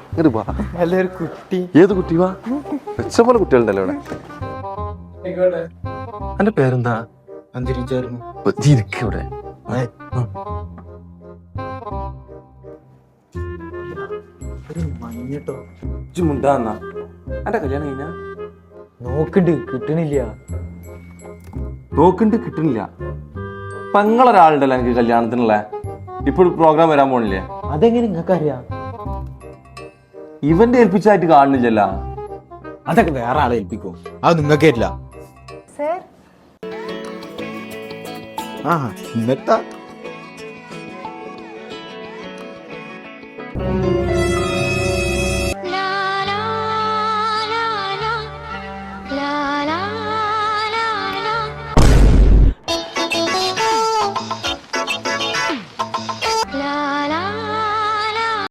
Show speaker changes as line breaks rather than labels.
ഇങ്ങോട്ട് വാ.
നല്ലൊരു കുട്ടി.
ഏത് കുട്ടി? വാ, വെച്ചപോലെ കുട്ടികളുണ്ടല്ലോ ഇവിടെ. എന്റെ പേരെന്താ?
അന്തരിച്ചായിരുന്നു.
ഇവിടെ
മഞ്ഞട്ടോ
മുണ്ടാന്നാ എന്റെ കല്യാണം കഴിഞ്ഞാ?
നോക്കണ്ട്, കിട്ടണില്ല.
നോക്കണ്ട്, കിട്ടണില്ല. പെങ്ങളൊരാളുണ്ടല്ലോ എനിക്ക് കല്യാണത്തിനുള്ള. ഇപ്പോൾ പ്രോഗ്രാം വരാൻ പോണില്ലേ?
അതെങ്ങനെ നിങ്ങക്ക് അറിയാം?
ഇവന്റെ ഏൽപ്പിച്ചായിട്ട് കാണുന്നില്ലല്ലോ.
അതൊക്കെ വേറെ ആളെ ഏൽപ്പിക്കും, അത് നിങ്ങൾക്കില്ല. ആ എന്നിട്ടാ